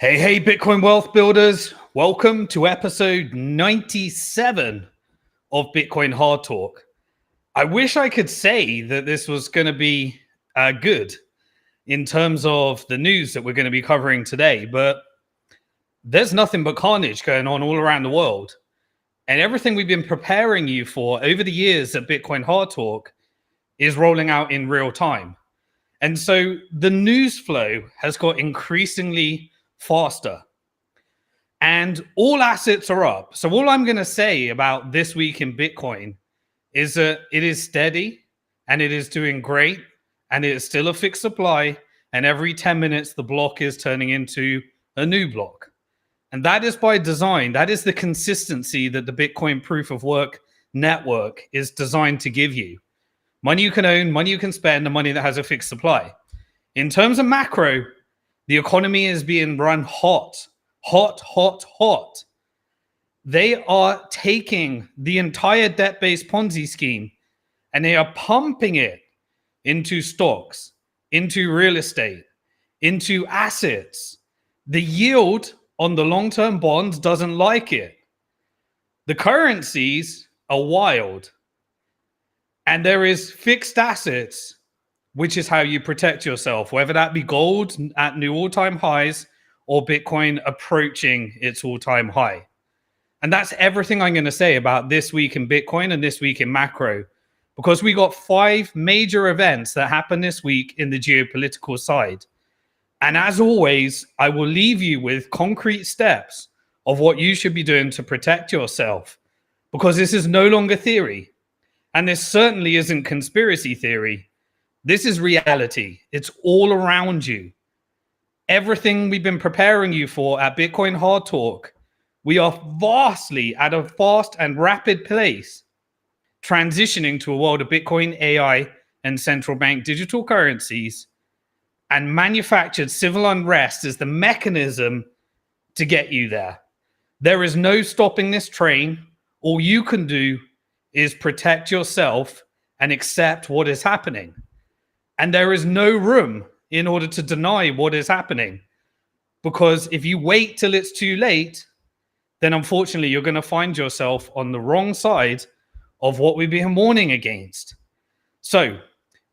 Hey, Bitcoin wealth builders. Welcome to episode 97 of Bitcoin Hard Talk. I wish I could say that this was going to be good in terms of the news that we're going to be covering today, but there's nothing but carnage going on all around the world. And everything we've been preparing you for over the years at Bitcoin Hard Talk is rolling out in real time. And so the news flow has got increasingly faster. And all assets are up. So all I'm going to say about this week in Bitcoin is that it is steady and it is doing great and it is still a fixed supply. And every 10 minutes, the block is turning into a new block. And that is by design. That is the consistency that the Bitcoin proof of work network is designed to give you. Money you can own, money you can spend, and money that has a fixed supply. In terms of macro, the economy is being run hot. They are taking the entire debt-based Ponzi scheme and they are pumping it into stocks, into real estate, into assets. The yield on the long-term bonds doesn't like it. The currencies are wild. And there is fixed assets, which is how you protect yourself, whether that be gold at new all-time highs or Bitcoin approaching its all-time high. And that's everything I'm going to say about this week in Bitcoin and this week in macro, because we got 5 major events that happened this week in the geopolitical side. And as always, I will leave you with concrete steps of what you should be doing to protect yourself, because this is no longer theory. And this certainly isn't conspiracy theory. This is reality. It's all around you. Everything we've been preparing you for at Bitcoin Hard Talk, we are vastly at a fast and rapid pace transitioning to a world of Bitcoin, AI, and central bank digital currencies, and manufactured civil unrest is the mechanism to get you there. There is no stopping this train. All you can do is protect yourself and accept what is happening. And there is no room in order to deny what is happening. Because if you wait till it's too late, then unfortunately you're going to find yourself on the wrong side of what we've been warning against. So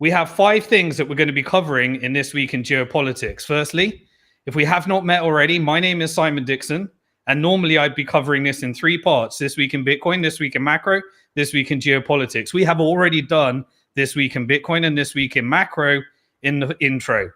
we have 5 things that we're going to be covering in this week in geopolitics. Firstly, if we have not met already, my name is Simon Dixon. And normally I'd be covering this in 3 parts: this week in Bitcoin, this week in macro, this week in geopolitics. We have already done this week in Bitcoin and this week in macro in the intro.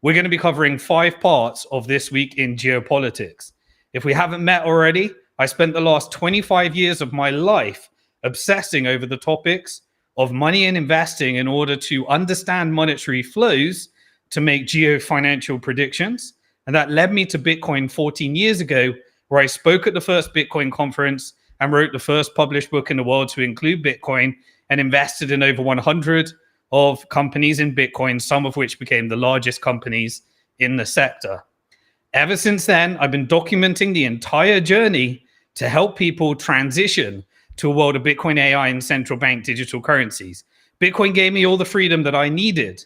We're going to be covering 5 parts of this week in geopolitics. If we haven't met already, I spent the last 25 years of my life obsessing over the topics of money and investing in order to understand monetary flows to make geo-financial predictions. And that led me to Bitcoin 14 years ago, where I spoke at the first Bitcoin conference and wrote the first published book in the world to include Bitcoin, and invested in over 100 of companies in Bitcoin, some of which became the largest companies in the sector. Ever since then, I've been documenting the entire journey to help people transition to a world of Bitcoin, AI, and central bank digital currencies. Bitcoin gave me all the freedom that I needed.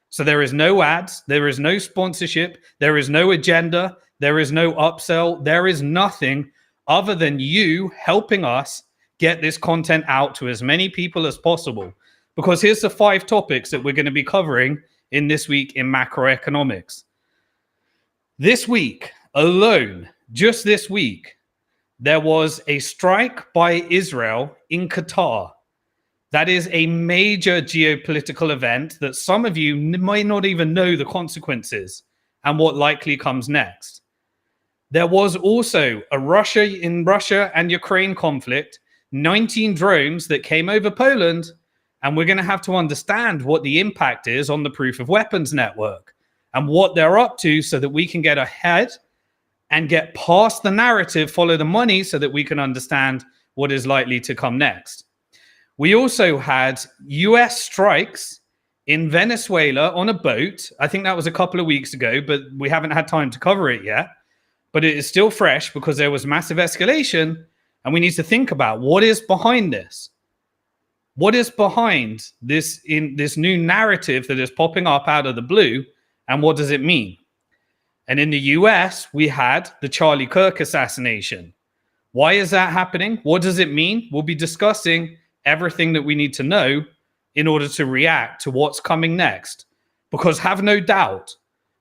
So there is no ads, there is no sponsorship, there is no agenda, there is no upsell, there is nothing other than you helping us get this content out to as many people as possible. Because here's the 5 topics that we're going to be covering in this week in macroeconomics. This week alone, just this week, there was a strike by Israel in Qatar. That is a major geopolitical event that some of you might not even know the consequences and what likely comes next. There was also a Russia and Ukraine conflict, 19 drones that came over Poland, and we're going to have to understand what the impact is on the proof of weapons network and what they're up to so that we can get ahead and get past the narrative, follow the money, so that we can understand what is likely to come next. We also had US strikes in Venezuela on a boat. I think that was a couple of weeks ago, but we haven't had time to cover it yet. But it is still fresh because there was massive escalation, and we need to think about what is behind this. What is behind this in this new narrative that is popping up out of the blue, and what does it mean? And in the US, we had the Charlie Kirk assassination. Why is that happening? What does it mean? We'll be discussing everything that we need to know in order to react to what's coming next. Because have no doubt,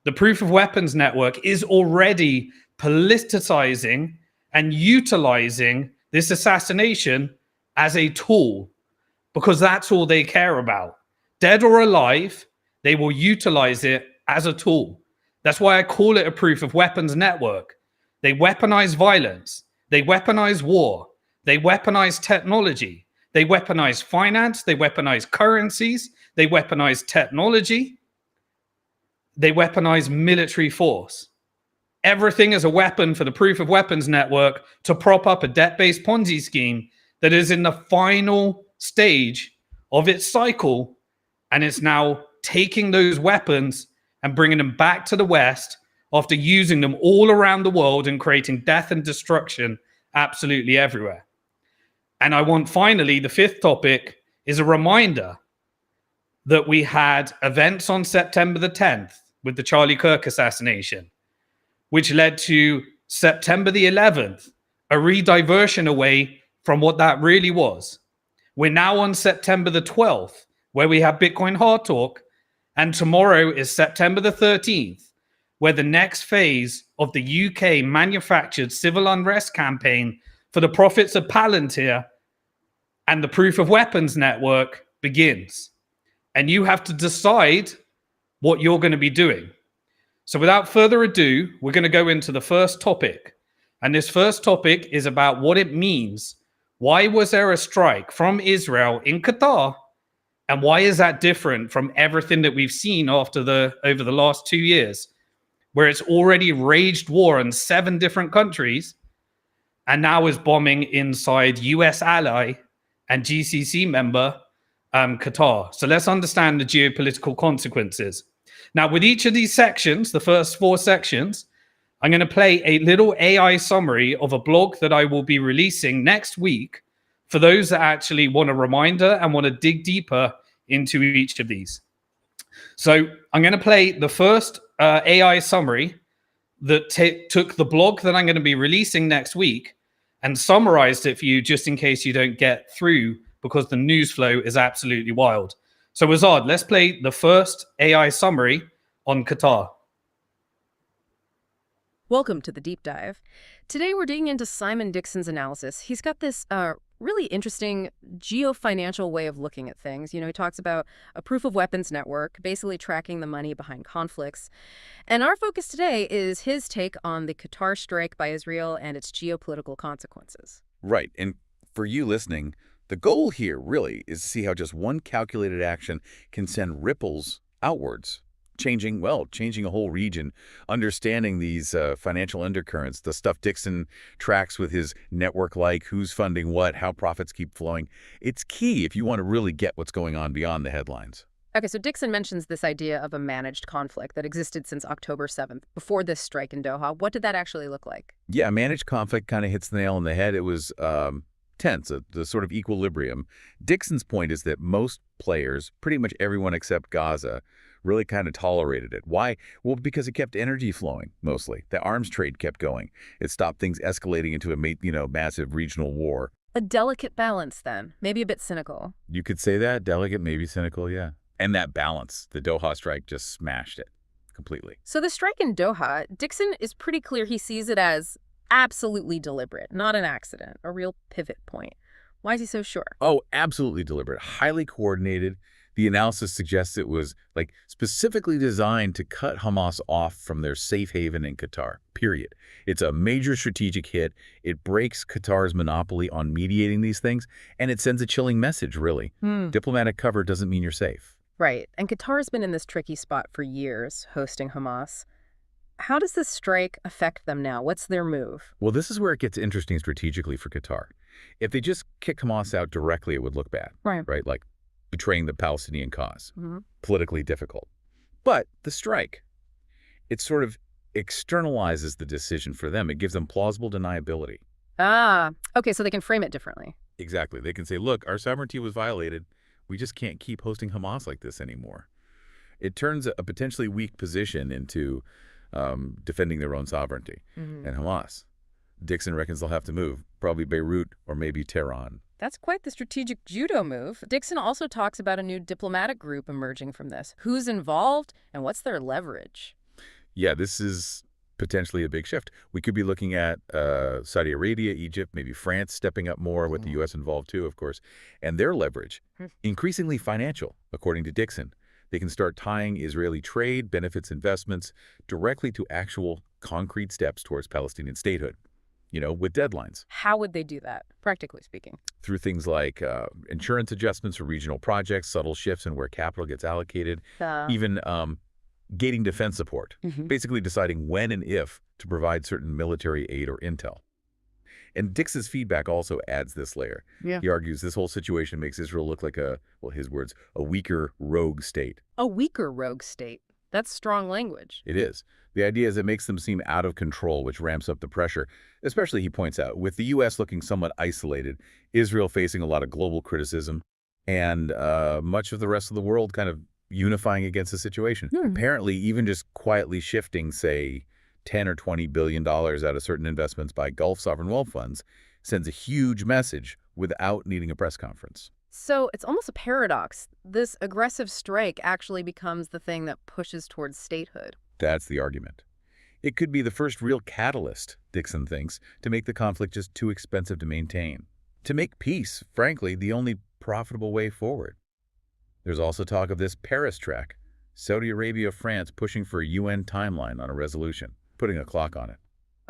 the proof of weapons network is already politicizing and utilizing this assassination as a tool, because that's all they care about. Dead or alive, they will utilize it as a tool. That's why I call it a proof of weapons network. They weaponize violence. They weaponize war. They weaponize technology. They weaponize finance. They weaponize currencies. They weaponize technology. They weaponize military force. Everything is a weapon for the proof of weapons network to prop up a debt-based Ponzi scheme that is in the final stage of its cycle, and it's now taking those weapons and bringing them back to the West after using them all around the world and creating death and destruction absolutely everywhere. And I want, finally, the fifth topic is a reminder that we had events on September the 10th with the Charlie Kirk assassination, which led to September the 11th, a rediversion away from what that really was. We're now on September the 12th, where we have Bitcoin Hard Talk, and tomorrow is September the 13th, where the next phase of the UK manufactured civil unrest campaign for the profits of Palantir and the proof of weapons network begins. And you have to decide what you're going to be doing. So without further ado, we're going to go into the first topic. And this first topic is about what it means. Why was there a strike from Israel in Qatar? And why is that different from everything that we've seen over the last 2 years, where it's already raged war in 7 different countries and now is bombing inside US ally and GCC member Qatar? So let's understand the geopolitical consequences. Now, with each of these sections, the first 4 sections, I'm going to play a little AI summary of a blog that I will be releasing next week for those that actually want a reminder and want to dig deeper into each of these. So I'm going to play the first AI summary that took the blog that I'm going to be releasing next week and summarized it for you just in case you don't get through, because the news flow is absolutely wild. So Azad, let's play the first AI summary on Qatar. Welcome to the deep dive. Today we're digging into Simon Dixon's analysis. He's got this really interesting geofinancial way of looking at things. You know, he talks about a proof of weapons network, basically tracking the money behind conflicts. And our focus today is his take on the Qatar strike by Israel and its geopolitical consequences. Right. And for you listening, the goal here really is to see how just one calculated action can send ripples outwards, changing a whole region, understanding these financial undercurrents, the stuff Dixon tracks with his network, like who's funding what, how profits keep flowing. It's key if you want to really get what's going on beyond the headlines. Okay, so Dixon mentions this idea of a managed conflict that existed since October 7th, before this strike in Doha. What did that actually look like? Yeah, managed conflict kind of hits the nail on the head. It was tense, the sort of equilibrium. Dixon's point is that most players, pretty much everyone except Gaza, really kind of tolerated it. Why? Well, because it kept energy flowing, mostly. The arms trade kept going. It stopped things escalating into a massive regional war. A delicate balance, then. Maybe a bit cynical. You could say that. Delicate, maybe cynical, yeah. And that balance, the Doha strike just smashed it completely. So the strike in Doha, Dixon is pretty clear he sees it as absolutely deliberate, not an accident, a real pivot point. Why is he so sure? Oh, absolutely deliberate, highly coordinated. The analysis suggests it was specifically designed to cut Hamas off from their safe haven in Qatar, period. It's a major strategic hit. It breaks Qatar's monopoly on mediating these things, and it sends a chilling message, really. Diplomatic cover doesn't mean you're safe. Right. And Qatar's been in this tricky spot for years, hosting Hamas. How does this strike affect them now? What's their move? Well, this is where it gets interesting strategically for Qatar. If they just kick Hamas out directly, it would look bad. Right? Like betraying the Palestinian cause. Politically difficult. But the strike, it sort of externalizes the decision for them. It gives them plausible deniability. Ah, okay, so they can frame it differently. Exactly. They can say, look, our sovereignty was violated. We just can't keep hosting Hamas like this anymore. It turns a potentially weak position into defending their own sovereignty. And Hamas, Dixon reckons they'll have to move, probably Beirut or maybe Tehran. That's quite the strategic judo move. Dixon also talks about a new diplomatic group emerging from this. Who's involved and what's their leverage? Yeah, this is potentially a big shift. We could be looking at Saudi Arabia, Egypt, maybe France stepping up more with the U.S. involved too, of course, and their leverage, increasingly financial, according to Dixon. They can start tying Israeli trade, benefits, investments directly to actual concrete steps towards Palestinian statehood, with deadlines. How would they do that, practically speaking? Through things like insurance adjustments for regional projects, subtle shifts in where capital gets allocated, even gating defense support, basically deciding when and if to provide certain military aid or intel. And Dix's feedback also adds this layer. He argues this whole situation makes Israel look like his words, a weaker rogue state. A weaker rogue state. That's strong language. It is. The idea is it makes them seem out of control, which ramps up the pressure, especially, he points out, with the U.S. looking somewhat isolated, Israel facing a lot of global criticism, and much of the rest of the world kind of unifying against the situation. Apparently, even just quietly shifting, say, $10 or $20 billion out of certain investments by Gulf sovereign wealth funds sends a huge message without needing a press conference. So it's almost a paradox. This aggressive strike actually becomes the thing that pushes towards statehood. That's the argument. It could be the first real catalyst, Dixon thinks, to make the conflict just too expensive to maintain. To make peace, frankly, the only profitable way forward. There's also talk of this Paris track, Saudi Arabia, France pushing for a UN timeline on a resolution, putting a clock on it.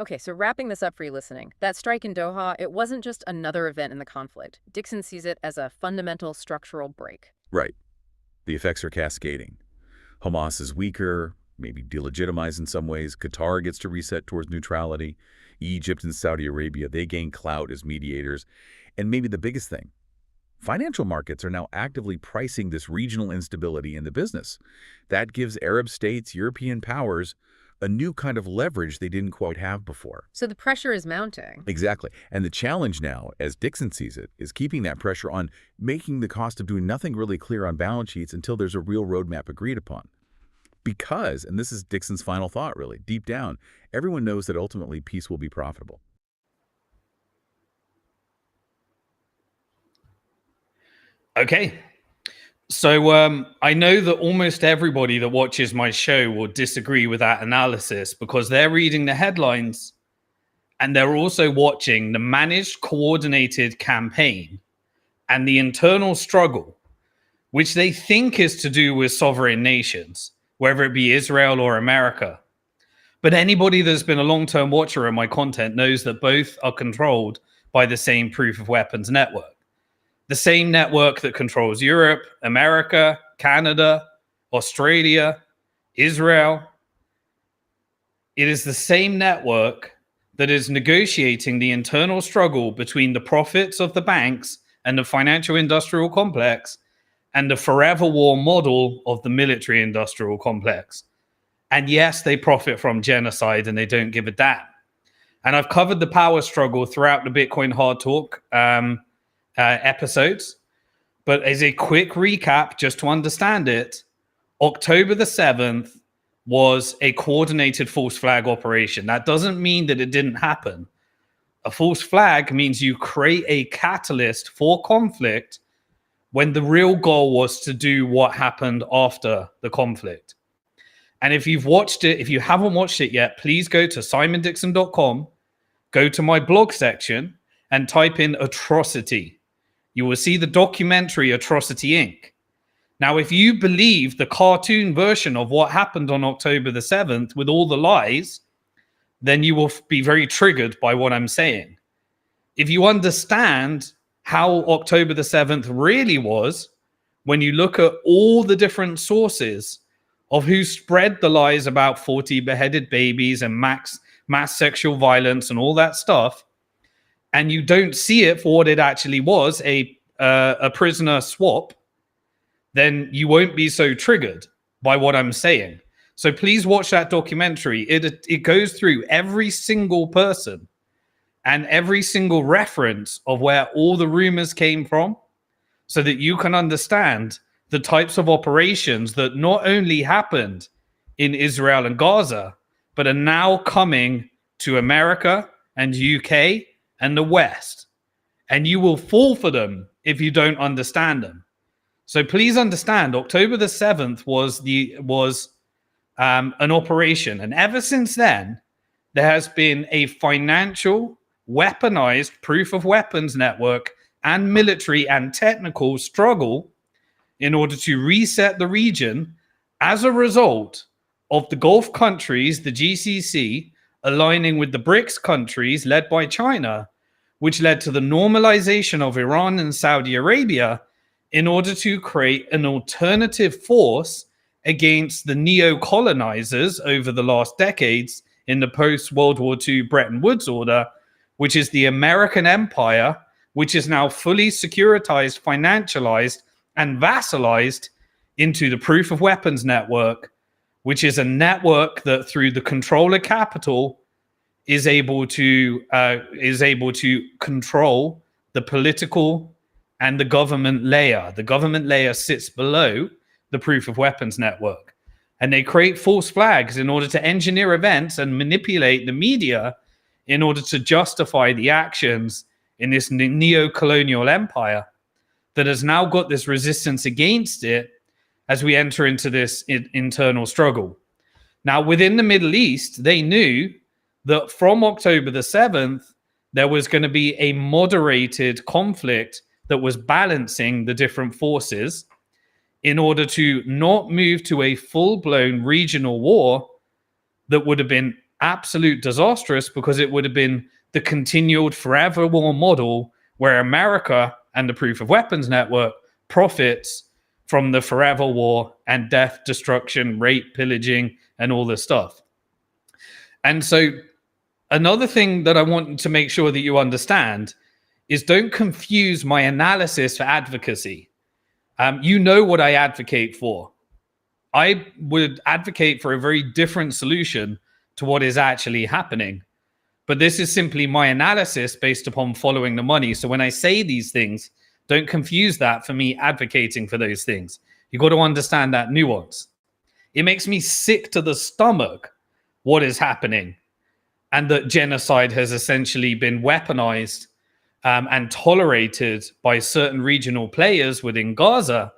Okay, so wrapping this up for you listening, that strike in Doha, it wasn't just another event in the conflict. Dixon sees it as a fundamental structural break. Right. The effects are cascading. Hamas is weaker, maybe delegitimized in some ways. Qatar gets to reset towards neutrality. Egypt and Saudi Arabia, they gain clout as mediators. And maybe the biggest thing, financial markets are now actively pricing this regional instability into business. That gives Arab states, European powers, a new kind of leverage they didn't quite have before. So the pressure is mounting. Exactly. And the challenge now, as Dixon sees it, is keeping that pressure on, making the cost of doing nothing really clear on balance sheets until there's a real roadmap agreed upon. Because, and this is Dixon's final thought really, deep down, everyone knows that ultimately peace will be profitable. Okay. So I know that almost everybody that watches my show will disagree with that analysis because they're reading the headlines and they're also watching the managed coordinated campaign and the internal struggle, which they think is to do with sovereign nations, whether it be Israel or America. But anybody that's been a long-term watcher of my content knows that both are controlled by the same proof of weapons network. The same network that controls Europe, America, Canada, Australia, Israel. It is the same network that is negotiating the internal struggle between the profits of the banks and the financial industrial complex and the forever war model of the military industrial complex. And yes, they profit from genocide and they don't give a damn. And I've covered the power struggle throughout the Bitcoin Hard Talk episodes. But as a quick recap, just to understand it, October the 7th was a coordinated false flag operation. That doesn't mean that it didn't happen. A false flag means you create a catalyst for conflict when the real goal was to do what happened after the conflict. And if you've watched it, if you haven't watched it yet, please go to simondixon.com, go to my blog section and type in atrocity. You will see the documentary Atrocity Inc. Now, if you believe the cartoon version of what happened on October the 7th with all the lies, then you will be very triggered by what I'm saying. If you understand how October the 7th really was, when you look at all the different sources of who spread the lies about 40 beheaded babies and mass sexual violence and all that stuff, and you don't see it for what it actually was, a prisoner swap, then you won't be so triggered by what I'm saying. So please watch that documentary. It goes through every single person and every single reference of where all the rumors came from so that you can understand the types of operations that not only happened in Israel and Gaza, but are now coming to America and UK and the West. And you will fall for them if you don't understand them. So please understand, October the 7th was an operation. And ever since then, there has been a financial, weaponized proof of weapons network and military and technical struggle in order to reset the region as a result of the Gulf countries, the GCC, aligning with the BRICS countries led by China, which led to the normalization of Iran and Saudi Arabia in order to create an alternative force against the neo-colonizers over the last decades in the post-World War II Bretton Woods order, which is the American empire, which is now fully securitized, financialized, and vassalized into the proof of weapons network, which is a network that through the control of capital is able to control the political and the government layer. The government layer sits below the proof of weapons network. And they create false flags in order to engineer events and manipulate the media in order to justify the actions in this neo-colonial empire that has now got this resistance against it as we enter into this internal struggle. Now, within the Middle East, they knew that from October the 7th, there was going to be a moderated conflict that was balancing the different forces in order to not move to a full-blown regional war that would have been absolute disastrous, because it would have been the continued forever war model where America and the proof of weapons network profits from the forever war and death, destruction, rape, pillaging, and all this stuff. And so another thing that I want to make sure that you understand is don't confuse my analysis for advocacy. You know what I advocate for. I would advocate for a very different solution to what is actually happening. But this is simply my analysis based upon following the money. So when I say these things, don't confuse that for me advocating for those things. You got to understand that nuance. It makes me sick to the stomach what is happening, and that genocide has essentially been weaponized and tolerated by certain regional players within Gaza.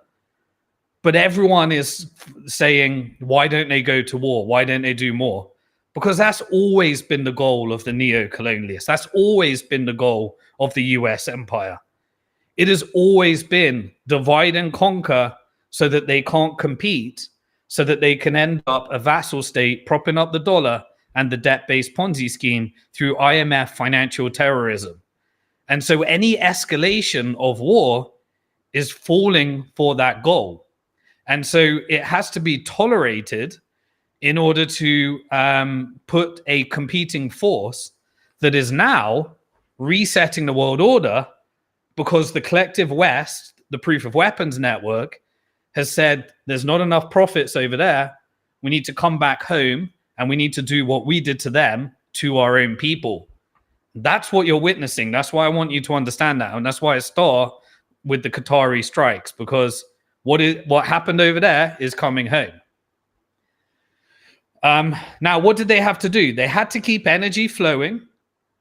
But everyone is saying, why don't they go to war? Why don't they do more? Because that's always been the goal of the neo-colonialists. That's always been the goal of the US empire. It has always been divide and conquer so that they can't compete, so that they can end up a vassal state propping up the dollar and the debt-based Ponzi scheme through IMF financial terrorism. And so any escalation of war is falling for that goal. And so it has to be tolerated in order to put a competing force that is now resetting the world order, because the collective West, the proof of weapons network, has said there's not enough profits over there. We need to come back home and we need to do what we did to them to our own people. That's what you're witnessing. That's why I want you to understand that. And that's why I start with the Qatari strikes, because what happened over there is coming home. Now, what did they have to do? They had to keep energy flowing.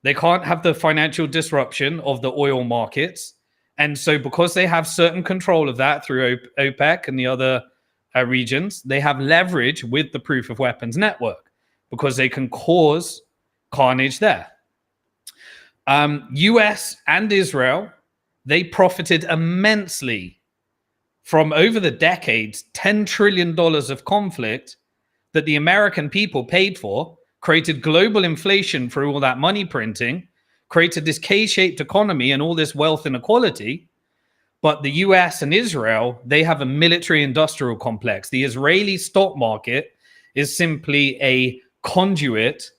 They can't have the financial disruption of the oil markets. And so because they have certain control of that through OPEC and the other regions, they have leverage with the proof of weapons network because they can cause carnage there. US and Israel, they profited immensely from, over the decades, $10 trillion of conflict that the American people paid for, created global inflation through all that money printing, created this K-shaped economy and all this wealth inequality. But the US and Israel, they have a military industrial complex. The Israeli stock market is simply a conduit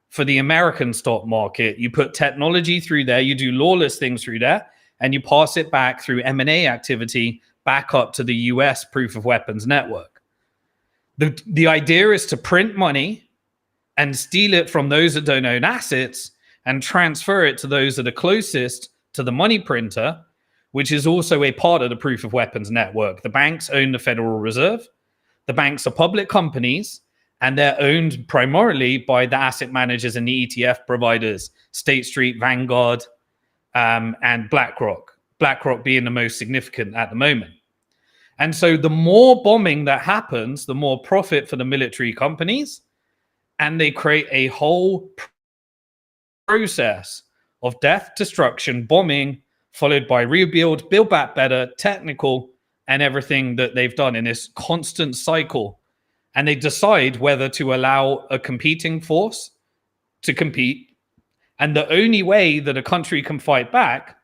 for the American stock market. You put technology through there, you do lawless things through there, and you pass it back through M&A activity back up to the US proof of weapons network. The idea is to print money and steal it from those that don't own assets and transfer it to those that are closest to the money printer, which is also a part of the proof of weapons network. The banks own the Federal Reserve. The banks are public companies, And they're owned primarily by the asset managers and the ETF providers, State Street, Vanguard, and BlackRock. BlackRock being the most significant at the moment. And so the more bombing that happens, the more profit for the military companies. And they create a whole process of death, destruction, bombing, followed by rebuild, build back better, technical, and everything that they've done in this constant cycle. And they decide whether to allow a competing force to compete. And the only way that a country can fight back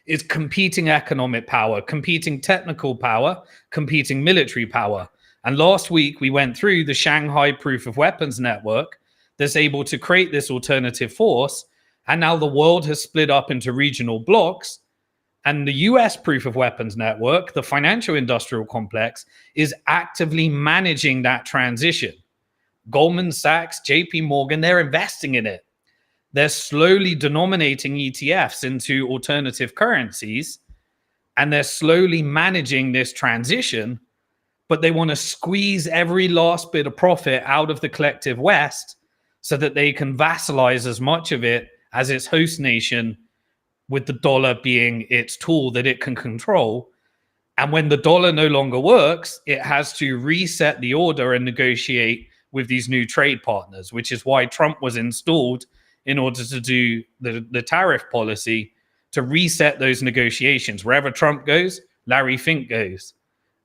is competing economic power, competing technical power, competing military power. And last week, we went through the Shanghai Proof of Weapons Network that's able to create this alternative force. And now the world has split up into regional blocks. And the US Proof of Weapons Network, the financial industrial complex, is actively managing that transition. Goldman Sachs, JP Morgan, they're investing in it. They're slowly denominating ETFs into alternative currencies, and they're slowly managing this transition, but they want to squeeze every last bit of profit out of the collective West so that they can vassalize as much of it as its host nation, with the dollar being its tool that it can control. And when the dollar no longer works, it has to reset the order and negotiate with these new trade partners, which is why Trump was installed in order to do the tariff policy, to reset those negotiations. Wherever Trump goes, Larry Fink goes.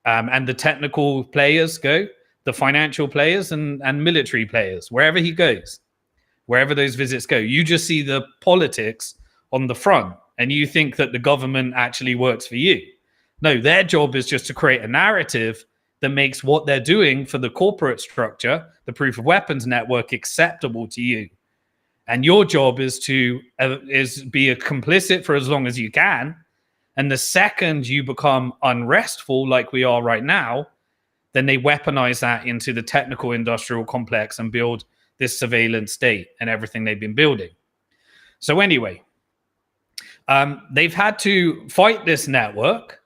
And the technical players go, the financial players and military players, wherever he goes, wherever those visits go. You just see the politics on the front, and you think that the government actually works for you. No, their job is just to create a narrative that makes what they're doing for the corporate structure, the proof of weapons network, acceptable to you. And your job is to be a complicit for as long as you can. And the second you become unrestful, like we are right now, then they weaponize that into the technical industrial complex and build this surveillance state and everything they've been building. So anyway, they've had to fight this network,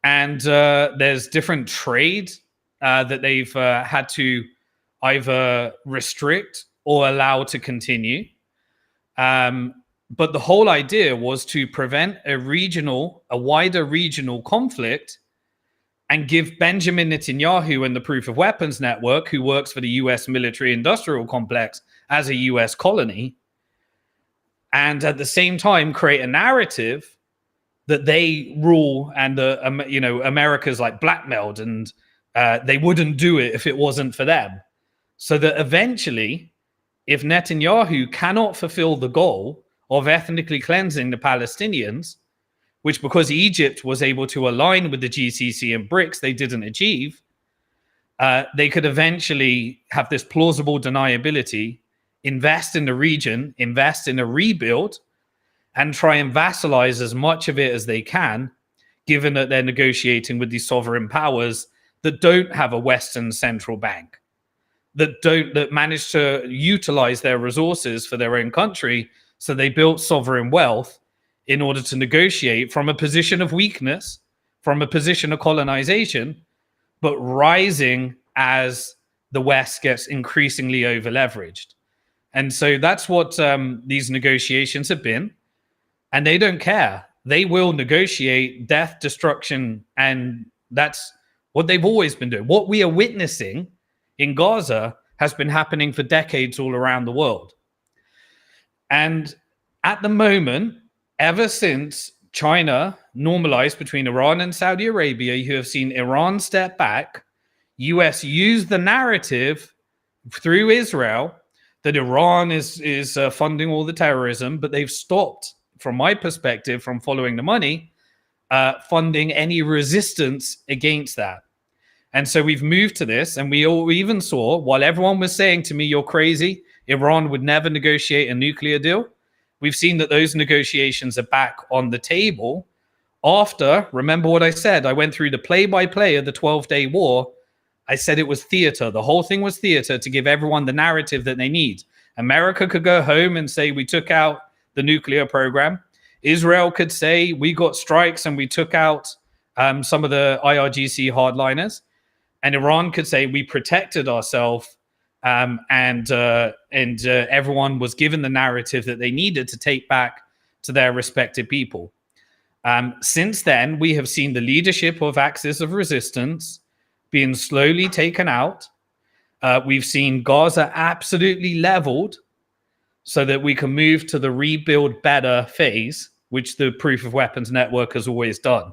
and there's different trade that they've had to either restrict or allow to continue. But the whole idea was to prevent a wider regional conflict and give Benjamin Netanyahu and the Proof of Weapons Network, who works for the US military industrial complex as a US colony, and at the same time create a narrative that they rule and America's like blackmailed, and they wouldn't do it if it wasn't for them. So that eventually, if Netanyahu cannot fulfill the goal of ethnically cleansing the Palestinians, which because Egypt was able to align with the GCC and BRICS, they didn't achieve, they could eventually have this plausible deniability, invest in the region, invest in a rebuild, and try and vassalize as much of it as they can, given that they're negotiating with these sovereign powers that don't have a Western central bank, that manage to utilize their resources for their own country. So they built sovereign wealth in order to negotiate from a position of weakness, from a position of colonization, but rising as the West gets increasingly over-leveraged. And so that's what these negotiations have been. And they don't care. They will negotiate death, destruction, and that's what they've always been doing. What we are witnessing in Gaza has been happening for decades all around the world. And at the moment, ever since China normalized between Iran and Saudi Arabia, you have seen Iran step back. US used the narrative through Israel that Iran is funding all the terrorism, but they've stopped, from my perspective, from following the money, funding any resistance against that. And so we've moved to this, and we even saw, while everyone was saying to me, you're crazy, Iran would never negotiate a nuclear deal, we've seen that those negotiations are back on the table after, remember what I said, I went through the play-by-play of the 12-day war. I said it was theater. The whole thing was theater to give everyone the narrative that they need. America could go home and say, we took out the nuclear program. Israel could say, we got strikes and we took out some of the IRGC hardliners. And Iran could say, we protected ourselves and everyone was given the narrative that they needed to take back to their respective people. Since then, we have seen the leadership of Axis of Resistance being slowly taken out. We've seen Gaza absolutely leveled so that we can move to the rebuild better phase, which the Proof of Weapons Network has always done.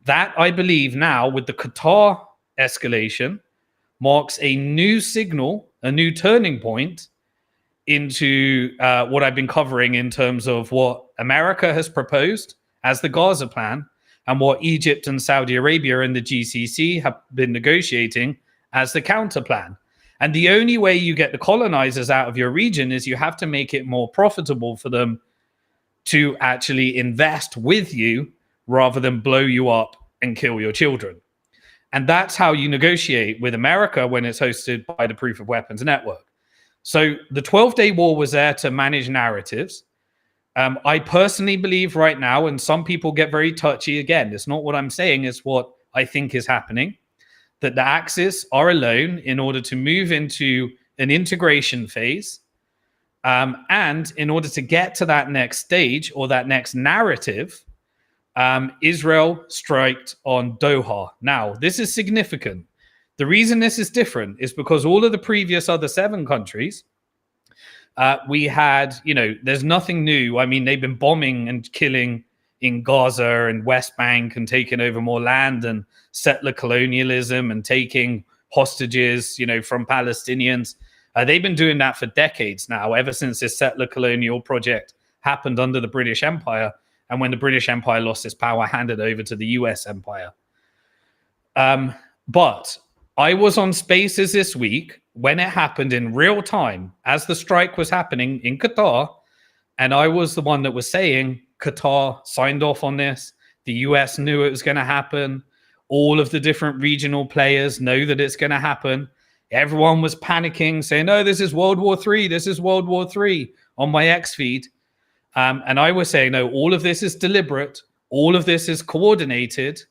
That, I believe now, with the Qatar escalation, marks a new signal, a new turning point into what I've been covering in terms of what America has proposed as the Gaza plan and what Egypt and Saudi Arabia and the GCC have been negotiating as the counter plan. And the only way you get the colonizers out of your region is you have to make it more profitable for them to actually invest with you rather than blow you up and kill your children. And that's how you negotiate with America when it's hosted by the Proof of Weapons Network. So the 12-day war was there to manage narratives. I personally believe right now, and some people get very touchy, again, it's not what I'm saying, it's what I think is happening, that the Axis are alone in order to move into an integration phase. And in order to get to that next stage or that next narrative, Israel striked on Doha. Now, this is significant. The reason this is different is because all of the previous other 7 countries, we had, there's nothing new. I mean, they've been bombing and killing in Gaza and West Bank and taking over more land and settler colonialism and taking hostages, from Palestinians. They've been doing that for decades now, ever since this settler colonial project happened under the British Empire. And when the British Empire lost its power, handed over to the US Empire. But I was on Spaces this week when it happened in real time, as the strike was happening in Qatar. And I was the one that was saying, Qatar signed off on this. The US knew it was going to happen. All of the different regional players know that it's going to happen. Everyone was panicking, saying, oh, this is World War III. This is World War III on my X feed. And I was saying, no, all of this is deliberate. All of this is coordinated.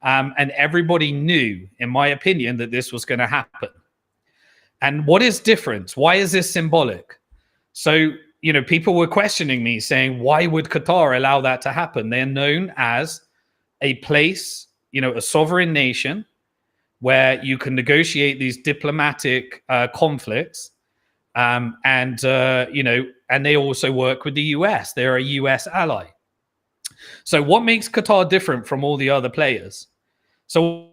And everybody knew, in my opinion, that this was going to happen. And what is different? Why is this symbolic? So, people were questioning me, saying, why would Qatar allow that to happen? They're known as a place, a sovereign nation where you can negotiate these diplomatic conflicts. And they also work with the US. They're a US ally. So what makes Qatar different from all the other players? So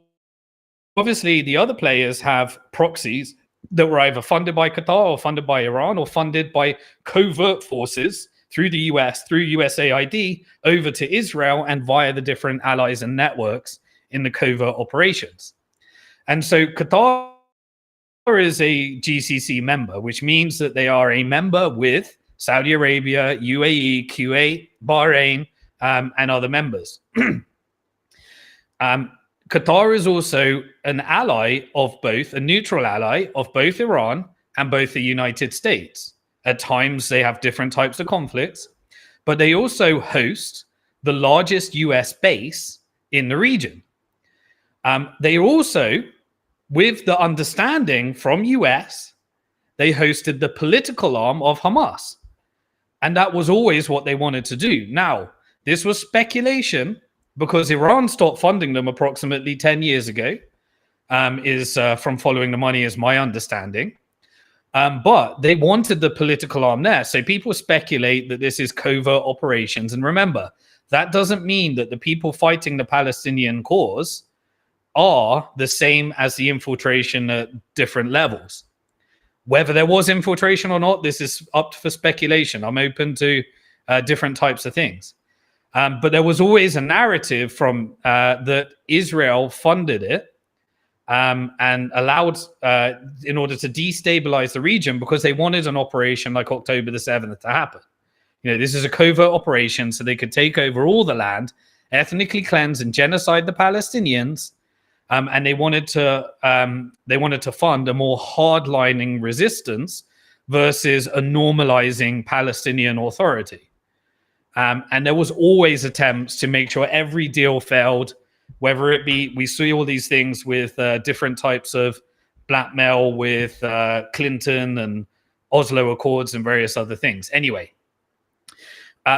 obviously the other players have proxies that were either funded by Qatar or funded by Iran or funded by covert forces through the US, through USAID, over to Israel and via the different allies and networks in the covert operations. And so Qatar is a GCC member, which means that they are a member with Saudi Arabia, UAE, Kuwait, Bahrain, and other members. Qatar is also an ally of both, a neutral ally of both Iran and both the United States. At times, they have different types of conflicts, but they also host the largest US base in the region. They also, with the understanding from US, they hosted the political arm of Hamas. And that was always what they wanted to do. Now, this was speculation because Iran stopped funding them approximately 10 years ago, from following the money is my understanding. But they wanted the political arm there. So people speculate that this is covert operations. And remember, that doesn't mean that the people fighting the Palestinian cause are the same as the infiltration at different levels. Whether there was infiltration or not, this is up for speculation. I'm open to different types of things. But there was always a narrative from that Israel funded it and allowed in order to destabilize the region because they wanted an operation like October the 7th to happen. This is a covert operation so they could take over all the land, ethnically cleanse and genocide the Palestinians. And they wanted to fund a more hardlining resistance versus a normalizing Palestinian authority. And there was always attempts to make sure every deal failed, whether it be, we see all these things with different types of blackmail with Clinton and Oslo Accords and various other things. Anyway,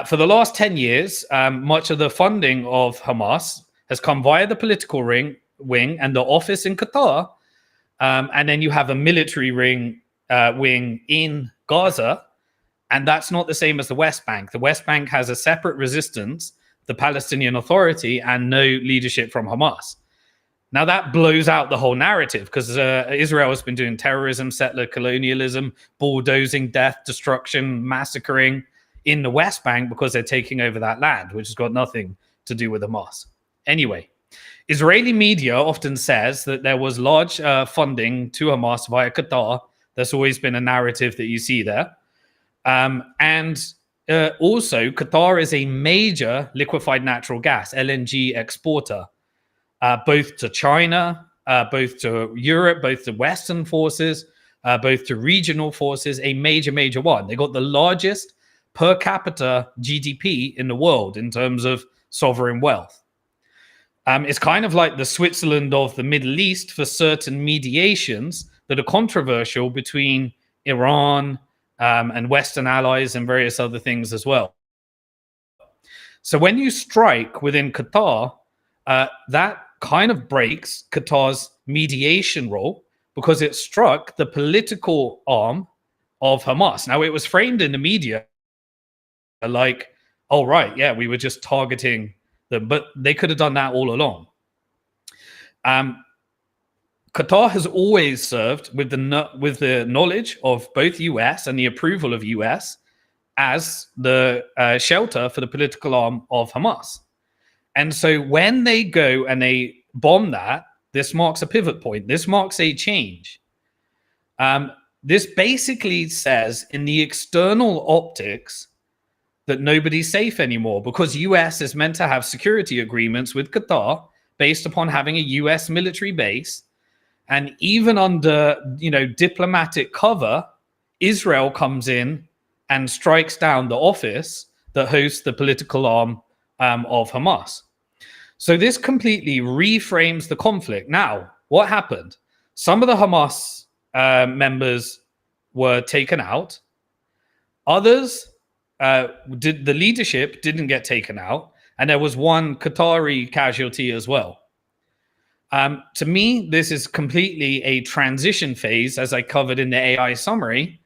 for the last 10 years, much of the funding of Hamas has come via the political wing and the office in Qatar. And then you have a military wing in Gaza. And that's not the same as the West Bank. The West Bank has a separate resistance, the Palestinian Authority, and no leadership from Hamas. Now that blows out the whole narrative because Israel has been doing terrorism, settler colonialism, bulldozing, death, destruction, massacring in the West Bank because they're taking over that land, which has got nothing to do with Hamas. Anyway, Israeli media often says that there was large funding to Hamas via Qatar. That's always been a narrative that you see there. Also, Qatar is a major liquefied natural gas, LNG exporter, both to China, both to Europe, both to Western forces, both to regional forces, a major one. They got the largest per capita GDP in the world in terms of sovereign wealth. It's kind of like the Switzerland of the Middle East for certain mediations that are controversial between Iran and Western allies and various other things as well. So when you strike within Qatar, that kind of breaks Qatar's mediation role because it struck the political arm of Hamas. Now, it was framed in the media like, oh, right, yeah, we were just targeting them, but they could have done that all along. Qatar has always served with the knowledge of both US and the approval of US as the shelter for the political arm of Hamas. And so when they go and they bomb that, this marks a pivot point. This marks a change. This basically says in the external optics that nobody's safe anymore because US is meant to have security agreements with Qatar based upon having a US military base. And even under, diplomatic cover, Israel comes in and strikes down the office that hosts the political arm of Hamas. So this completely reframes the conflict. Now, what happened? Some of the Hamas members were taken out. Others, the leadership didn't get taken out. And there was one Qatari casualty as well. To me, this is completely a transition phase, as I covered in the AI summary.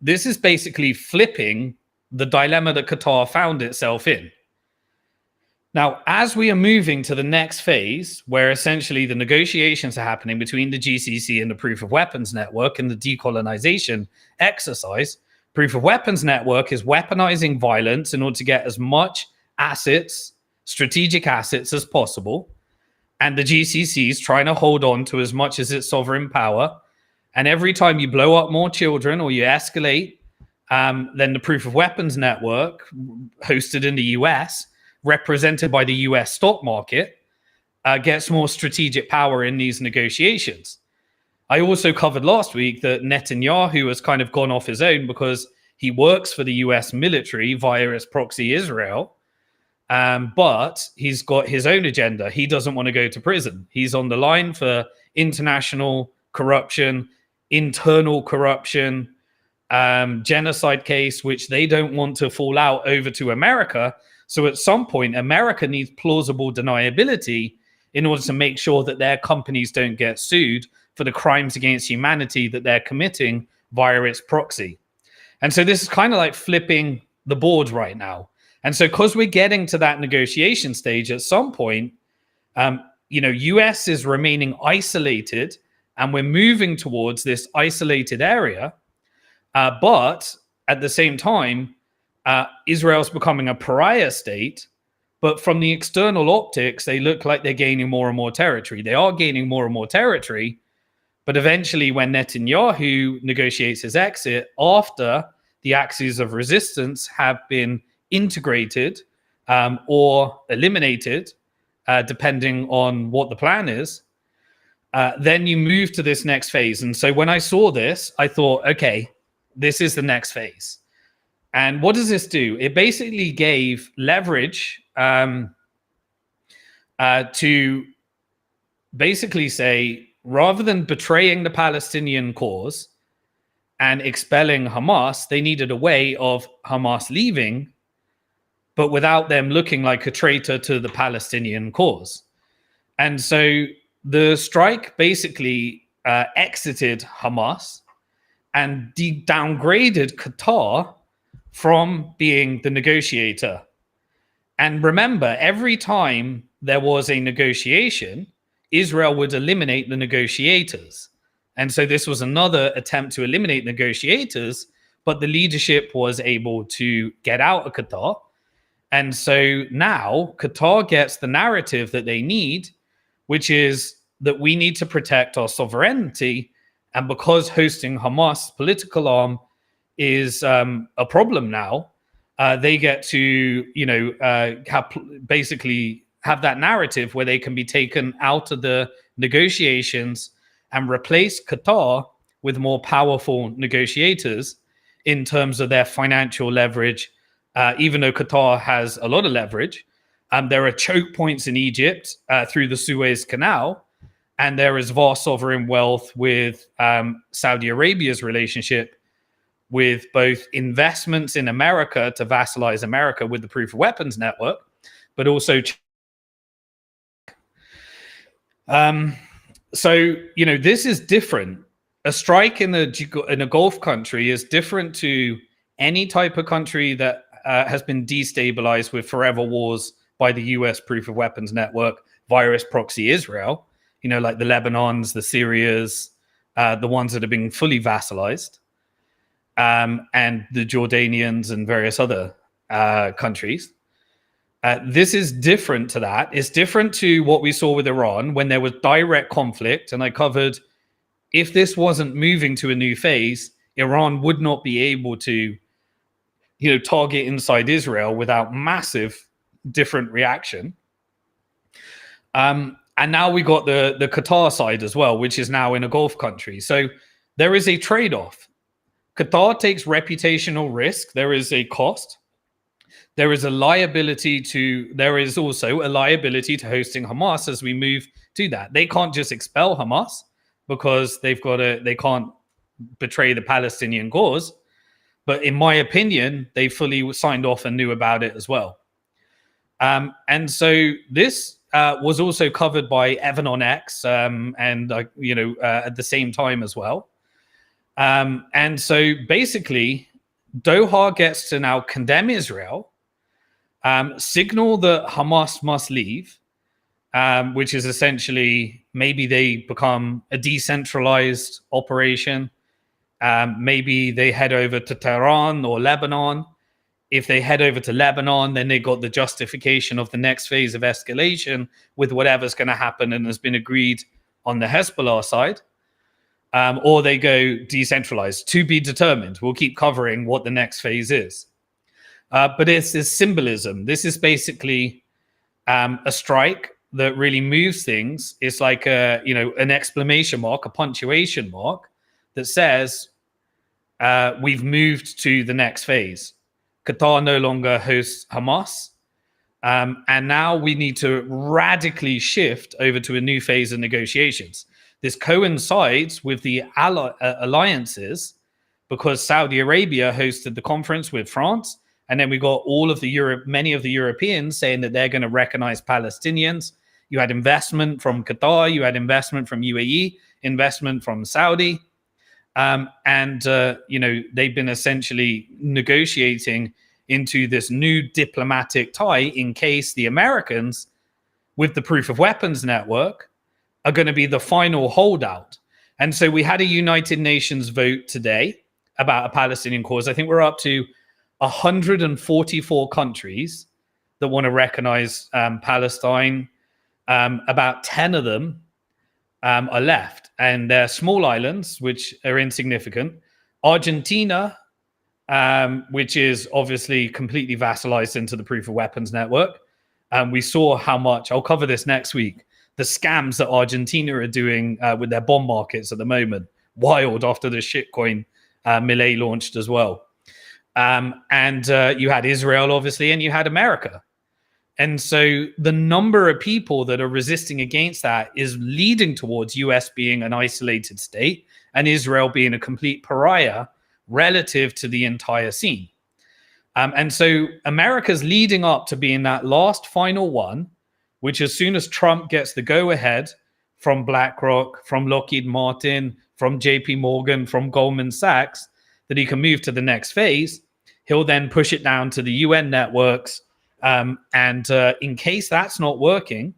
This is basically flipping the dilemma that Qatar found itself in. Now, as we are moving to the next phase, where essentially the negotiations are happening between the GCC and the Proof of Weapons Network and the decolonization exercise, Proof of Weapons Network is weaponizing violence in order to get as much assets, strategic assets as possible. And the GCC is trying to hold on to as much as its sovereign power. And every time you blow up more children or you escalate, then the Proof of Weapons Network, hosted in the US, represented by the US stock market, gets more strategic power in these negotiations. I also covered last week that Netanyahu has kind of gone off his own because he works for the US military via its proxy Israel. But he's got his own agenda. He doesn't want to go to prison. He's on the line for international corruption, internal corruption, genocide case, which they don't want to fall out over to America. So at some point, America needs plausible deniability in order to make sure that their companies don't get sued for the crimes against humanity that they're committing via its proxy. And so this is kind of like flipping the board right now. And so because we're getting to that negotiation stage at some point, US is remaining isolated and we're moving towards this isolated area. But at the same time, Israel's becoming a pariah state. But from the external optics, they look like they're gaining more and more territory. They are gaining more and more territory. But eventually, when Netanyahu negotiates his exit, after the axes of resistance have been integrated or eliminated, depending on what the plan is, then you move to this next phase. And so when I saw this, I thought, okay, this is the next phase. And what does this do? It basically gave leverage to basically say, rather than betraying the Palestinian cause and expelling Hamas, they needed a way of Hamas leaving, but without them looking like a traitor to the Palestinian cause. And so the strike basically exited Hamas and downgraded Qatar from being the negotiator. And remember, every time there was a negotiation, Israel would eliminate the negotiators. And so this was another attempt to eliminate negotiators, but the leadership was able to get out of Qatar. And so now Qatar gets the narrative that they need, which is that we need to protect our sovereignty. And because hosting Hamas political arm is a problem now, they get to, basically have that narrative where they can be taken out of the negotiations and replace Qatar with more powerful negotiators in terms of their financial leverage. Even though Qatar has a lot of leverage, there are choke points in Egypt through the Suez Canal, and there is vast sovereign wealth with Saudi Arabia's relationship with both investments in America to vassalize America with the proof of weapons network, but also this is different. A strike in a Gulf country is different to any type of country that has been destabilized with forever wars by the US proof of weapons network via its proxy Israel, like the Lebanons, the Syrias, the ones that have been fully vassalized, and the Jordanians and various other countries. This is different to that. It's different to what we saw with Iran when there was direct conflict. And I covered, if this wasn't moving to a new phase, Iran would not be able to, target inside Israel without massive different reaction. And now we got the Qatar side as well, which is now in a Gulf country. So there is a trade-off. Qatar takes reputational risk. There is a cost. There is a liability there is also a liability to hosting Hamas as we move to that. They can't just expel Hamas because they can't betray the Palestinian cause. But in my opinion, they fully signed off and knew about it as well. And so this was also covered by Evan on X at the same time as well. And so basically, Doha gets to now condemn Israel, signal that Hamas must leave, which is essentially maybe they become a decentralized operation. Maybe they head over to Tehran or Lebanon. If they head over to Lebanon, then they got the justification of the next phase of escalation with whatever's going to happen and has been agreed on the Hezbollah side. Or they go decentralized, to be determined. We'll keep covering what the next phase is. But it's this symbolism. This is basically a strike that really moves things. It's like an exclamation mark, a punctuation mark that says we've moved to the next phase. Qatar no longer hosts Hamas. And now we need to radically shift over to a new phase of negotiations. This coincides with the alliances because Saudi Arabia hosted the conference with France. And then we got many of the Europeans saying that they're going to recognize Palestinians. You had investment from Qatar, you had investment from UAE, investment from Saudi. They've been essentially negotiating into this new diplomatic tie in case the Americans, with the proof of weapons network, are going to be the final holdout. And so we had a United Nations vote today about a Palestinian cause. I think we're up to 144 countries that want to recognize Palestine. About 10 of them are left, and they're small islands, which are insignificant. Argentina, which is obviously completely vassalized into the proof of weapons network. We saw how much, I'll cover this next week, the scams that Argentina are doing with their bond markets at the moment. Wild after the shitcoin Milei launched as well. You had Israel, obviously, and you had America. And so the number of people that are resisting against that is leading towards US being an isolated state and Israel being a complete pariah relative to the entire scene. And so America's leading up to being that last final one, which as soon as Trump gets the go-ahead from BlackRock, from Lockheed Martin, from JP Morgan, from Goldman Sachs, that he can move to the next phase, he'll then push it down to the UN networks. In case that's not working,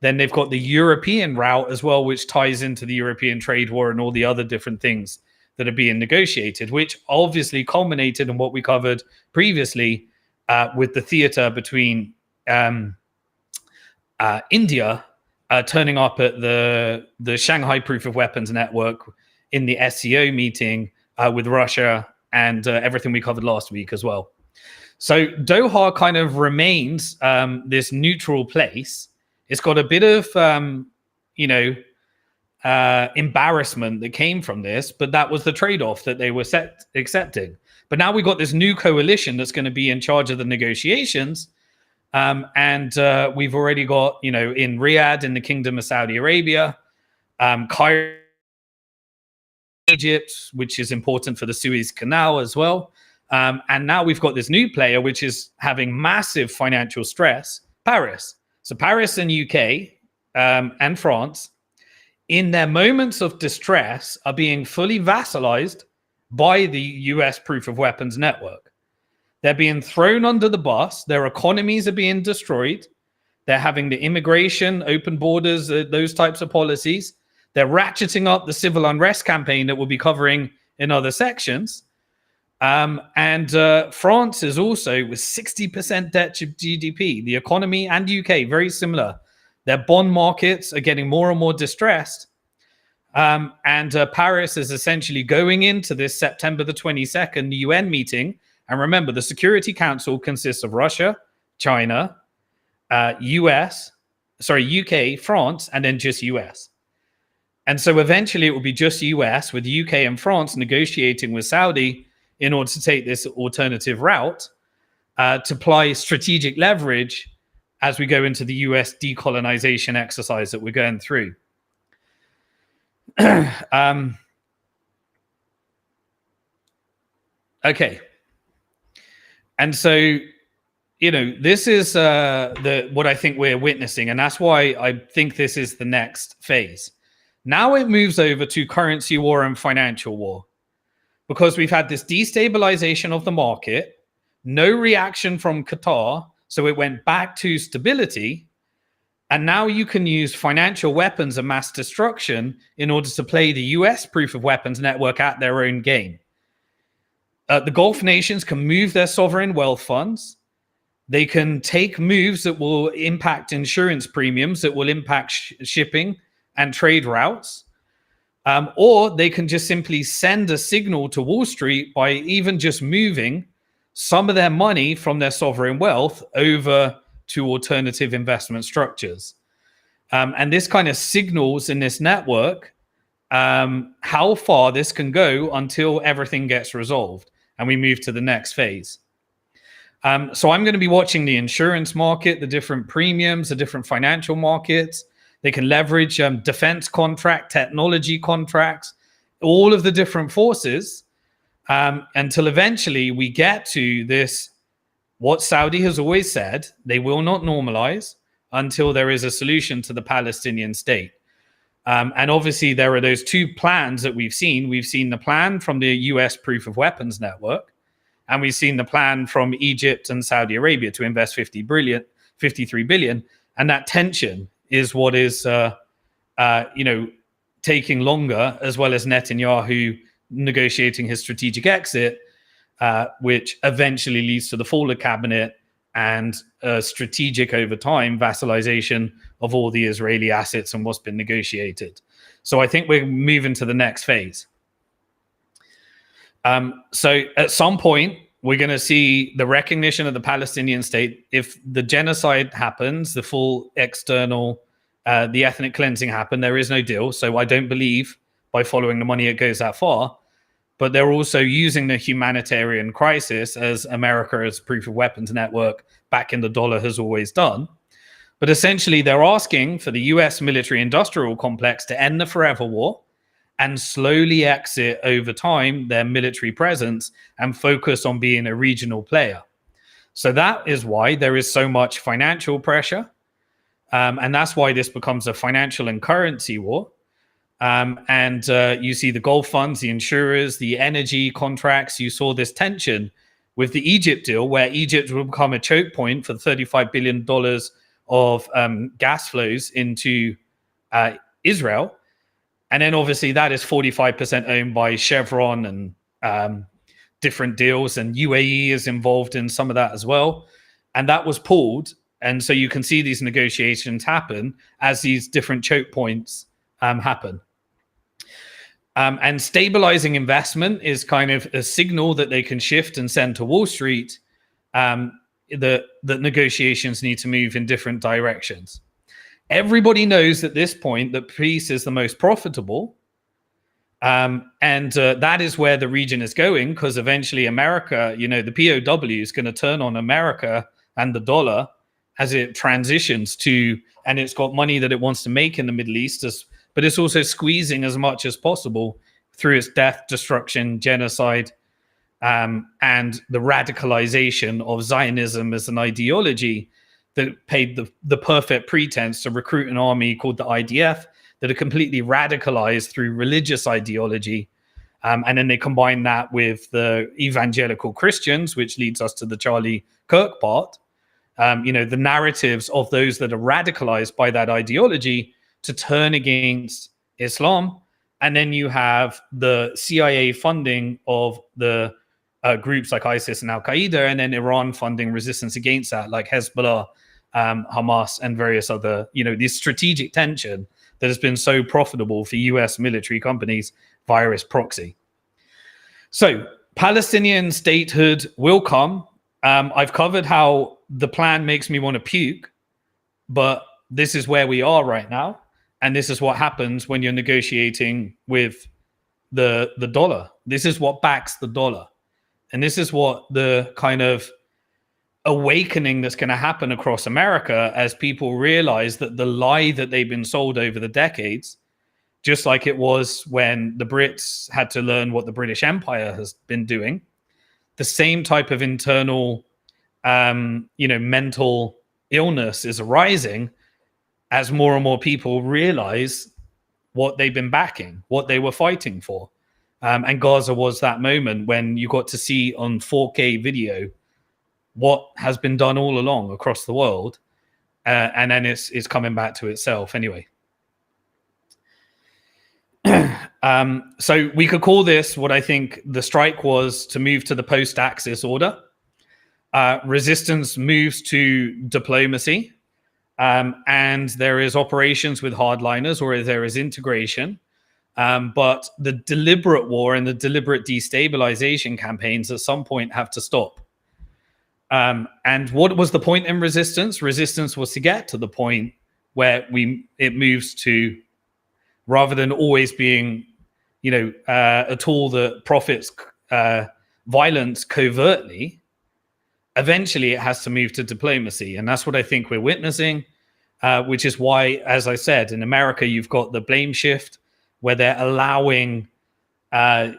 then they've got the European route as well, which ties into the European trade war and all the other different things that are being negotiated, which obviously culminated in what we covered previously with the theater between India turning up at the Shanghai Proof of Weapons Network in the SCO meeting with Russia and everything we covered last week as well. So Doha kind of remains this neutral place. It's got a bit of, embarrassment that came from this, but that was the trade-off that they were accepting. But now we've got this new coalition that's going to be in charge of the negotiations. We've already got, in Riyadh, in the Kingdom of Saudi Arabia, Cairo, Egypt, which is important for the Suez Canal as well. And now we've got this new player, which is having massive financial stress, Paris. So Paris and UK and France, in their moments of distress, are being fully vassalized by the US Proof of Weapons Network. They're being thrown under the bus. Their economies are being destroyed. They're having the immigration, open borders, those types of policies. They're ratcheting up the civil unrest campaign that we'll be covering in other sections. France is also with 60% debt to GDP. The economy and UK, very similar. Their bond markets are getting more and more distressed. Paris is essentially going into this September the 22nd UN meeting. And remember, the Security Council consists of Russia, China, UK, France, and then just US. And so eventually it will be just US with UK and France negotiating with Saudi in order to take this alternative route to apply strategic leverage as we go into the US decolonization exercise that we're going through. Okay. And so, this is what I think we're witnessing, and that's why I think this is the next phase. Now it moves over to currency war and financial war, because we've had this destabilization of the market, no reaction from Qatar, so it went back to stability, and now you can use financial weapons of mass destruction in order to play the US Proof of Weapons Network at their own game. The Gulf nations can move their sovereign wealth funds. They can take moves that will impact insurance premiums, that will impact shipping and trade routes. Or they can just simply send a signal to Wall Street by even just moving some of their money from their sovereign wealth over to alternative investment structures. And this kind of signals in this network how far this can go until everything gets resolved and we move to the next phase. So I'm going to be watching the insurance market, the different premiums, the different financial markets. They can leverage defense contract, technology contracts, all of the different forces until eventually we get to this, what Saudi has always said, they will not normalize until there is a solution to the Palestinian state. And obviously there are those two plans that we've seen. We've seen the plan from the US Proof of Weapons Network, and we've seen the plan from Egypt and Saudi Arabia to invest 53 billion. And that tension is what is, taking longer, as well as Netanyahu negotiating his strategic exit, which eventually leads to the fall of cabinet and strategic over time vassalization of all the Israeli assets and what's been negotiated. So I think we're moving to the next phase. So at some point, we're going to see the recognition of the Palestinian state. If the genocide happens, the full external, the ethnic cleansing happened, there is no deal. So I don't believe by following the money it goes that far. but they're also using the humanitarian crisis, as America's proof of weapons network back in the dollar has always done. But essentially, they're asking for the US military industrial complex to end the forever war and slowly exit over time their military presence and focus on being a regional player. So that is why there is so much financial pressure. And that's why this becomes a financial and currency war. You see the Gulf funds, the insurers, the energy contracts. You saw this tension with the Egypt deal, where Egypt will become a choke point for $35 billion of gas flows into Israel. And then obviously that is 45% owned by Chevron and different deals, and UAE is involved in some of that as well. And that was pulled. And so you can see these negotiations happen as these different choke points happen. And stabilizing investment is kind of a signal that they can shift and send to Wall Street that negotiations need to move in different directions. Everybody knows at this point that peace is the most profitable. That is where the region is going, because eventually America, the POW is going to turn on America and the dollar as it transitions to, and it's got money that it wants to make in the Middle East, but it's also squeezing as much as possible through its death, destruction, genocide, and the radicalization of Zionism as an ideology that paid the perfect pretense to recruit an army called the IDF that are completely radicalized through religious ideology. And then they combine that with the evangelical Christians, which leads us to the Charlie Kirk part. The narratives of those that are radicalized by that ideology to turn against Islam. And then you have the CIA funding of the groups like ISIS and Al-Qaeda, and then Iran funding resistance against that, like Hezbollah, Hamas, and various other, this strategic tension that has been so profitable for US military companies via its proxy. So Palestinian statehood will come. I've covered how the plan makes me want to puke, but this is where we are right now. And this is what happens when you're negotiating with the dollar. This is what backs the dollar. And this is what the kind of awakening that's going to happen across America as people realize that the lie that they've been sold over the decades, just like it was when the Brits had to learn what the British Empire has been doing, the same type of internal, mental illness is arising as more and more people realize what they've been backing, what they were fighting for. And Gaza was that moment when you got to see on 4K video what has been done all along across the world. And then it's coming back to itself anyway. So we could call this what I think the strike was to move to the post-Axis order. Resistance moves to diplomacy. And there is operations with hardliners, or there is integration. But the deliberate war and the deliberate destabilization campaigns at some point have to stop. And what was the point in resistance? Resistance was to get to the point where it moves to, rather than always being, a tool that profits violence covertly, eventually it has to move to diplomacy. And that's what I think we're witnessing, which is why, as I said, in America, you've got the blame shift where they're allowing, the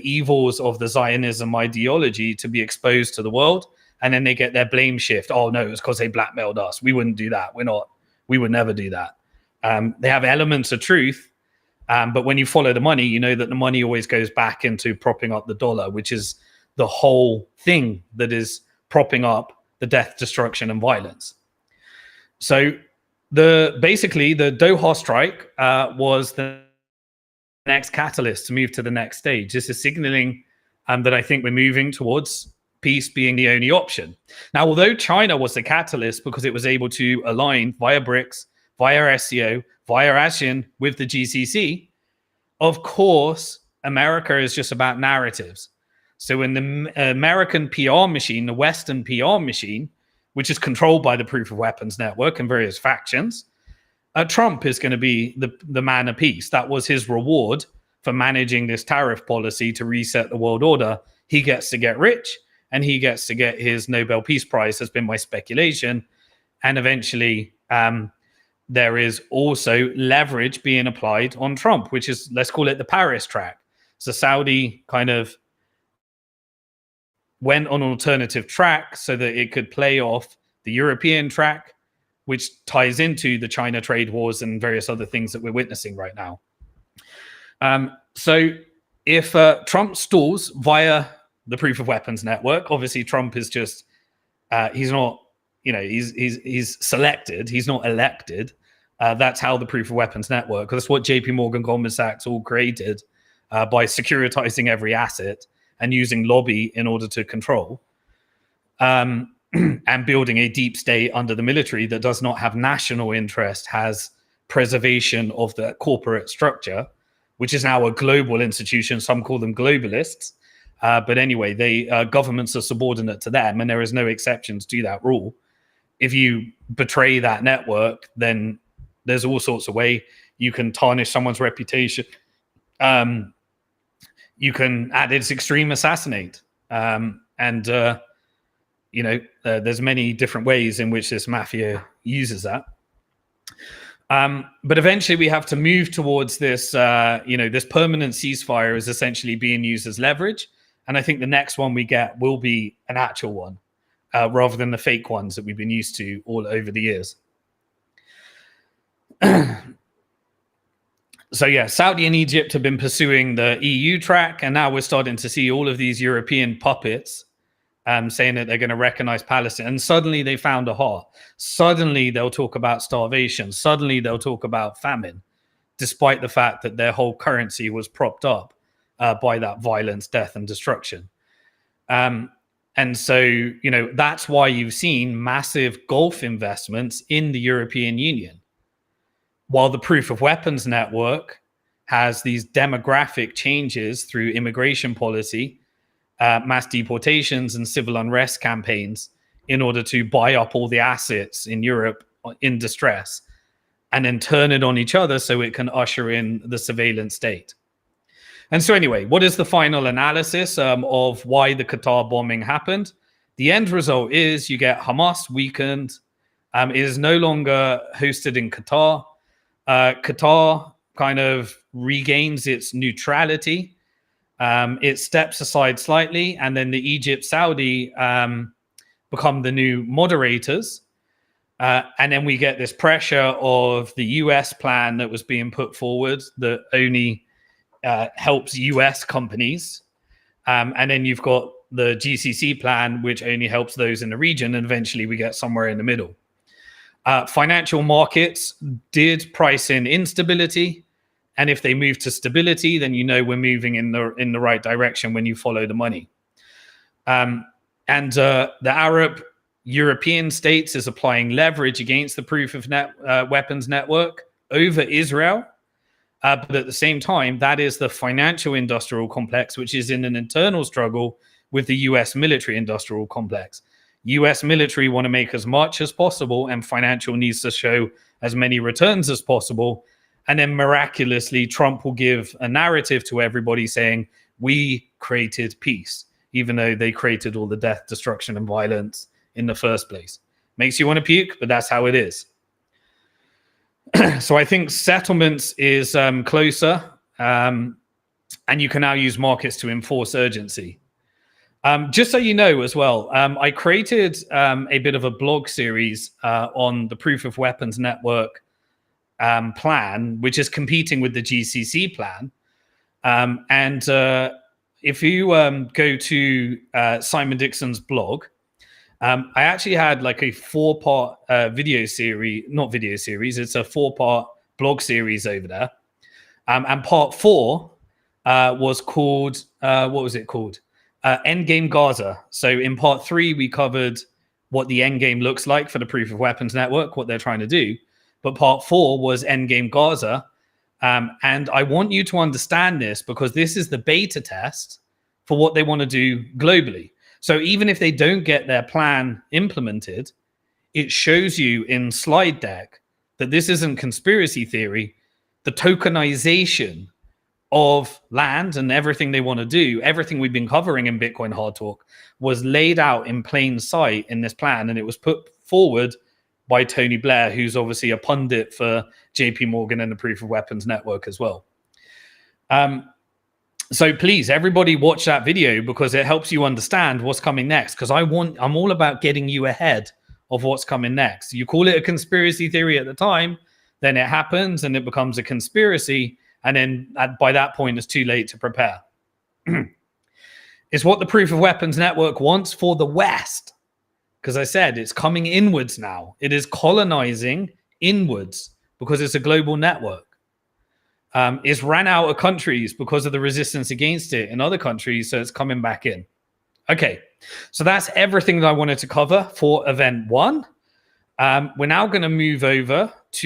evils of the Zionism ideology to be exposed to the world. And then they get their blame shift. Oh, no, it's because they blackmailed us. We wouldn't do that. We would never do that. They have elements of truth. But when you follow the money, you know that the money always goes back into propping up the dollar, which is the whole thing that is propping up the death, destruction, and violence. So basically the Doha strike was the next catalyst to move to the next stage. This is signaling that I think we're moving towards peace being the only option. Now, although China was the catalyst because it was able to align via BRICS, via SCO, via ASEAN with the GCC, of course, America is just about narratives. So in the American PR machine, the Western PR machine, which is controlled by the Proof of Weapons Network and various factions, Trump is going to be the man of peace. That was his reward for managing this tariff policy to reset the world order, he gets to get rich and he gets to get his Nobel Peace Prize, has been my speculation. And eventually, there is also leverage being applied on Trump, which is, let's call it the Paris track. So Saudi kind of went on an alternative track so that it could play off the European track, which ties into the China trade wars and various other things that we're witnessing right now. So if Trump stalls via the proof of weapons network, obviously Trump is just, he's not, he's selected, he's not elected. That's how the proof of weapons network, that's what JP Morgan, Goldman Sachs all created by securitizing every asset and using lobby in order to control, and building a deep state under the military that does not have national interest, has preservation of the corporate structure, which is now a global institution. Some call them globalists. But anyway, governments are subordinate to them, and there is no exceptions to that rule. If you betray that network, then there's all sorts of ways you can tarnish someone's reputation. You can, at its extreme, assassinate. There's many different ways in which this mafia uses that. But eventually we have to move towards this, this permanent ceasefire is essentially being used as leverage. And I think the next one we get will be an actual one, rather than the fake ones that we've been used to all over the years. So yeah, Saudi and Egypt have been pursuing the EU track, and now we're starting to see all of these European puppets saying that they're going to recognize Palestine. And suddenly they found a heart. Suddenly they'll talk about starvation. Suddenly they'll talk about famine, despite the fact that their whole currency was propped up by that violence, death, and destruction. And so, that's why you've seen massive Gulf investments in the European Union. While the proof of weapons network has these demographic changes through immigration policy, mass deportations, and civil unrest campaigns in order to buy up all the assets in Europe in distress and then turn it on each other so it can usher in the surveillance state. And so anyway, what is the final analysis of why the Qatar bombing happened? The end result is you get Hamas weakened. It is no longer hosted in Qatar. Qatar kind of regains its neutrality. It steps aside slightly, and then the Egypt-Saudi become the new moderators. And then we get this pressure of the US plan that was being put forward that only helps US companies. And then you've got the GCC plan, which only helps those in the region. And eventually we get somewhere in the middle. Financial markets did price in instability. And if they move to stability, then we're moving in the right direction when you follow the money. And the Arab European states is applying leverage against the proof of weapons network over Israel. But at the same time, that is the financial industrial complex, which is in an internal struggle with the US military industrial complex. US military want to make as much as possible, and financial needs to show as many returns as possible. And then miraculously, Trump will give a narrative to everybody saying, we created peace, even though they created all the death, destruction, and violence in the first place. Makes you want to puke, but that's how it is. So I think settlements is closer, and you can now use markets to enforce urgency. Just so you know as well, I created a bit of a blog series on the proof of weapons network plan, which is competing with the GCC plan. If you go to Simon Dixon's blog, I actually had like a 4-part it's a 4-part blog series over there. And part 4 was called, what was it called? Endgame Gaza. So in part 3, we covered what the endgame looks like for the proof of weapons network, what they're trying to do. But part 4 was Endgame Gaza. And I want you to understand this because this is the beta test for what they want to do globally. So even if they don't get their plan implemented, it shows you in slide deck that this isn't conspiracy theory. The tokenization of land and everything they want to do, everything we've been covering in Bitcoin Hard Talk, was laid out in plain sight in this plan, and it was put forward by Tony Blair, who's obviously a pundit for JP Morgan and the Proof of Weapons Network as well. So please, everybody watch that video, because it helps you understand what's coming next, because I'm all about getting you ahead of what's coming next. You call it a conspiracy theory at the time, then it happens and it becomes a conspiracy, and then by that point it's too late to prepare. It's what the Proof of Weapons Network wants for the West, because I said it's coming inwards now. It is colonizing inwards because it's a global network. It's ran out of countries because of the resistance against it in other countries, so it's coming back in. Okay, so that's everything that I wanted to cover for event 1. We're now going to move over to